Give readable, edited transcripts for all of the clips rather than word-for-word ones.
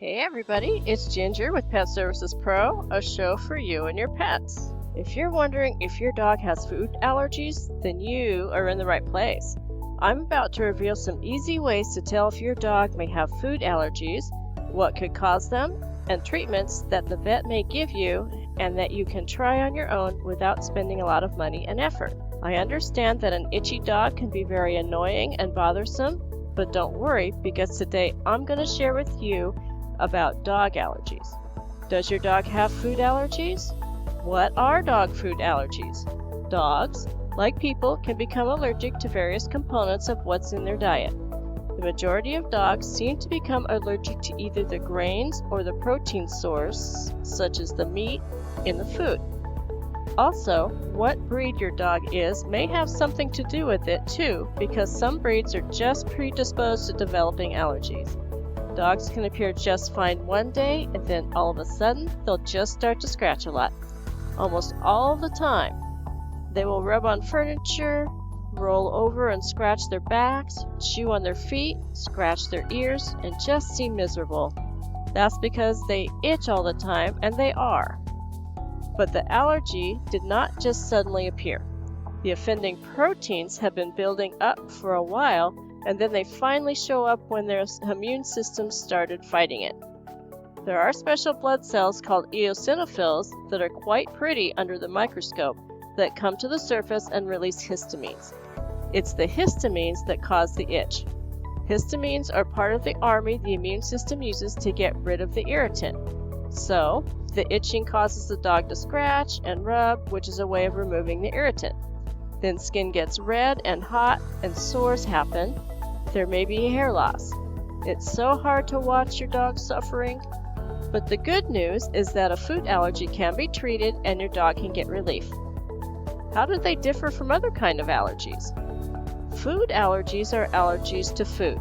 Hey everybody, it's Ginger with PetServices.Pro, a show for you and your pets. If you're wondering if your dog has food allergies, then you are in the right place. I'm about to reveal some easy ways to tell if your dog may have food allergies, what could cause them, and treatments that the vet may give you and that you can try on your own without spending a lot of money and effort. I understand that an itchy dog can be very annoying and bothersome, but don't worry because today I'm going to share with you about dog allergies. Does your dog have food allergies? What are dog food allergies? Dogs, like people, can become allergic to various components of what's in their diet. The majority of dogs seem to become allergic to either the grains or the protein source, such as the meat, in the food. Also, what breed your dog is may have something to do with it too, because some breeds are just predisposed to developing allergies. Dogs can appear just fine one day, and then all of a sudden, they'll just start to scratch a lot. Almost all the time. They will rub on furniture, roll over and scratch their backs, chew on their feet, scratch their ears, and just seem miserable. That's because they itch all the time, and they are. But the allergy did not just suddenly appear. The offending proteins have been building up for a while, and then they finally show up when their immune system started fighting it. There are special blood cells called eosinophils that are quite pretty under the microscope that come to the surface and release histamines. It's the histamines that cause the itch. Histamines are part of the army the immune system uses to get rid of the irritant. So, the itching causes the dog to scratch and rub, which is a way of removing the irritant. Then skin gets red and hot and sores happen. There may be hair loss. It's so hard to watch your dog suffering. But the good news is that a food allergy can be treated and your dog can get relief. How do they differ from other kind of allergies? Food allergies are allergies to food.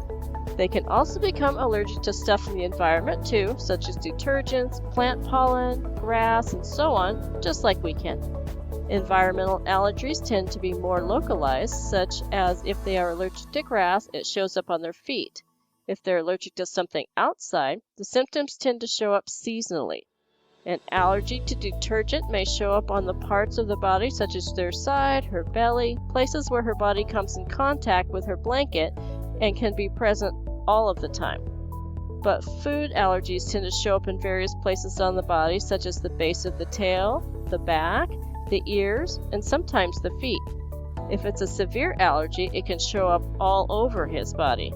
They can also become allergic to stuff in the environment too, such as detergents, plant pollen, grass, and so on, just like we can. Environmental allergies tend to be more localized, such as if they are allergic to grass, it shows up on their feet. If they're allergic to something outside, the symptoms tend to show up seasonally. An allergy to detergent may show up on the parts of the body, such as their side, her belly, places where her body comes in contact with her blanket, and can be present all of the time. But food allergies tend to show up in various places on the body, such as the base of the tail, the back, the ears, and sometimes the feet. If it's a severe allergy, it can show up all over his body.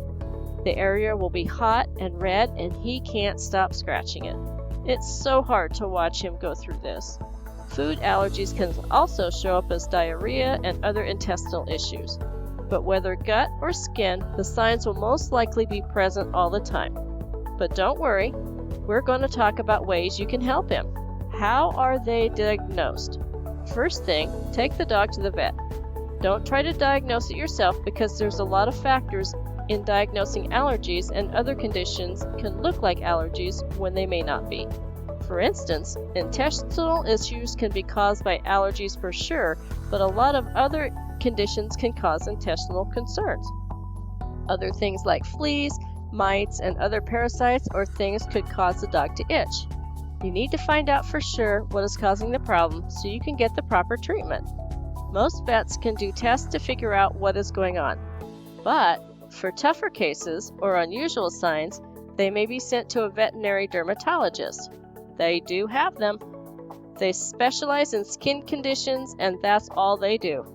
The area will be hot and red, and he can't stop scratching it. It's so hard to watch him go through this. Food allergies can also show up as diarrhea and other intestinal issues. But whether gut or skin, the signs will most likely be present all the time. But don't worry, we're going to talk about ways you can help him. How are they diagnosed? First thing, take the dog to the vet. Don't try to diagnose it yourself because there's a lot of factors in diagnosing allergies, and other conditions can look like allergies when they may not be. For instance, intestinal issues can be caused by allergies for sure, but a lot of other conditions can cause intestinal concerns. Other things like fleas, mites, and other parasites or things could cause the dog to itch. You need to find out for sure what is causing the problem so you can get the proper treatment. Most vets can do tests to figure out what is going on. But for tougher cases or unusual signs, they may be sent to a veterinary dermatologist. They do have them. They specialize in skin conditions, and that's all they do.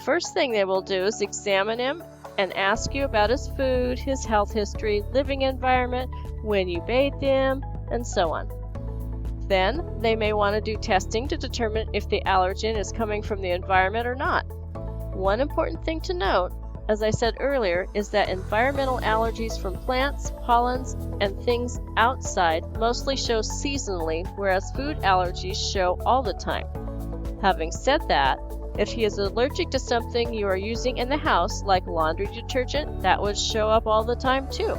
First thing they will do is examine him and ask you about his food, his health history, living environment, when you bathed him, and so on. Then, they may want to do testing to determine if the allergen is coming from the environment or not. One important thing to note, as I said earlier, is that environmental allergies from plants, pollens, and things outside mostly show seasonally, whereas food allergies show all the time. Having said that, if he is allergic to something you are using in the house, like laundry detergent, that would show up all the time too.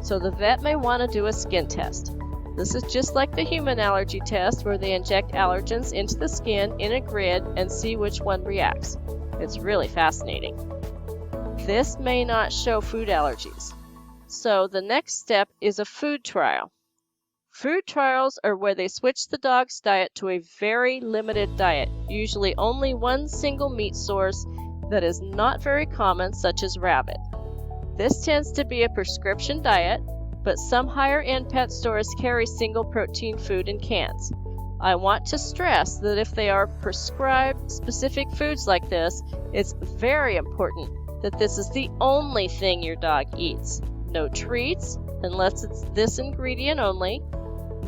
So the vet may want to do a skin test. This is just like the human allergy test where they inject allergens into the skin in a grid and see which one reacts. It's really fascinating. This may not show food allergies. So the next step is a food trial. Food trials are where they switch the dog's diet to a very limited diet, usually only one single meat source that is not very common, such as rabbit. This tends to be a prescription diet, but some higher-end pet stores carry single protein food in cans. I want to stress that if they are prescribed specific foods like this, it's very important that this is the only thing your dog eats. No treats, unless it's this ingredient only.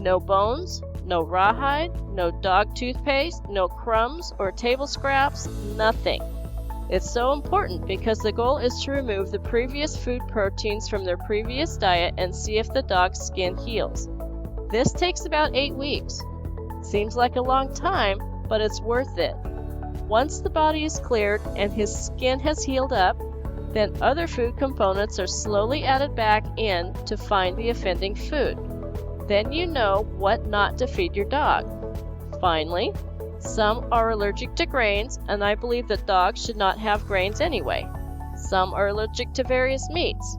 No bones, no rawhide, no dog toothpaste, no crumbs or table scraps, nothing. It's so important because the goal is to remove the previous food proteins from their previous diet and see if the dog's skin heals. This takes about 8 weeks. Seems like a long time, but it's worth it. Once the body is cleared and his skin has healed up, then other food components are slowly added back in to find the offending food. Then you know what not to feed your dog. Finally, some are allergic to grains, and I believe that dogs should not have grains anyway. Some are allergic to various meats.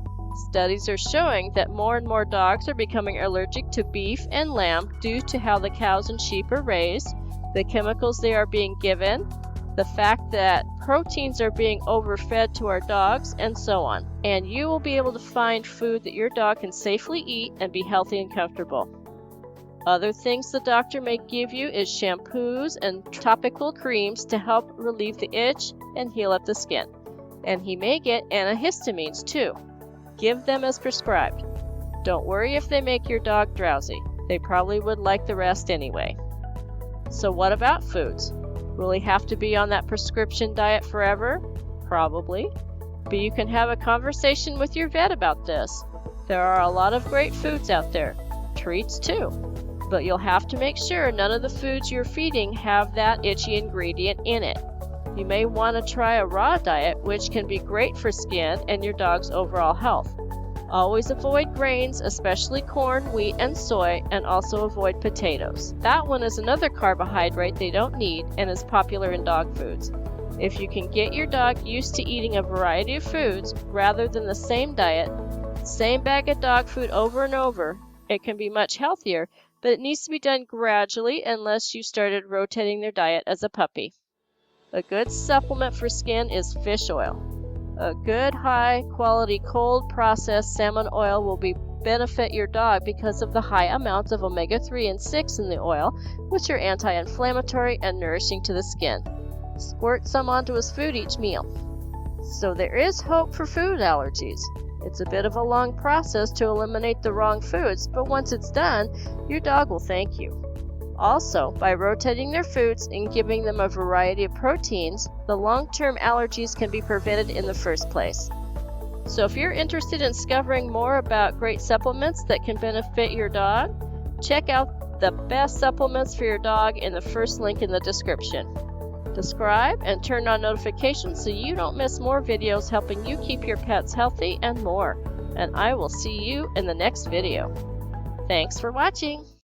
Studies are showing that more and more dogs are becoming allergic to beef and lamb due to how the cows and sheep are raised, the chemicals they are being given, the fact that proteins are being overfed to our dogs, and so on. And you will be able to find food that your dog can safely eat and be healthy and comfortable. Other things the doctor may give you is shampoos and topical creams to help relieve the itch and heal up the skin. And he may get antihistamines too. Give them as prescribed. Don't worry if they make your dog drowsy. They probably would like the rest anyway. So what about foods? Will he have to be on that prescription diet forever? Probably. But you can have a conversation with your vet about this. There are a lot of great foods out there. Treats too. But you'll have to make sure none of the foods you're feeding have that itchy ingredient in it. You may want to try a raw diet, which can be great for skin and your dog's overall health. Always avoid grains, especially corn, wheat, and soy, and also avoid potatoes. That one is another carbohydrate they don't need and is popular in dog foods. If you can get your dog used to eating a variety of foods rather than the same diet, same bag of dog food over and over, it can be much healthier, but it needs to be done gradually unless you started rotating their diet as a puppy. A good supplement for skin is fish oil. A good high-quality cold processed salmon oil will benefit your dog because of the high amounts of omega-3 and 6 in the oil, which are anti-inflammatory and nourishing to the skin. Squirt some onto his food each meal. So there is hope for food allergies. It's a bit of a long process to eliminate the wrong foods, but once it's done, your dog will thank you. Also, by rotating their foods and giving them a variety of proteins, the long-term allergies can be prevented in the first place. So if you're interested in discovering more about great supplements that can benefit your dog, check out the best supplements for your dog in the first link in the description. Subscribe and turn on notifications so you don't miss more videos helping you keep your pets healthy and more. And I will see you in the next video. Thanks for watching.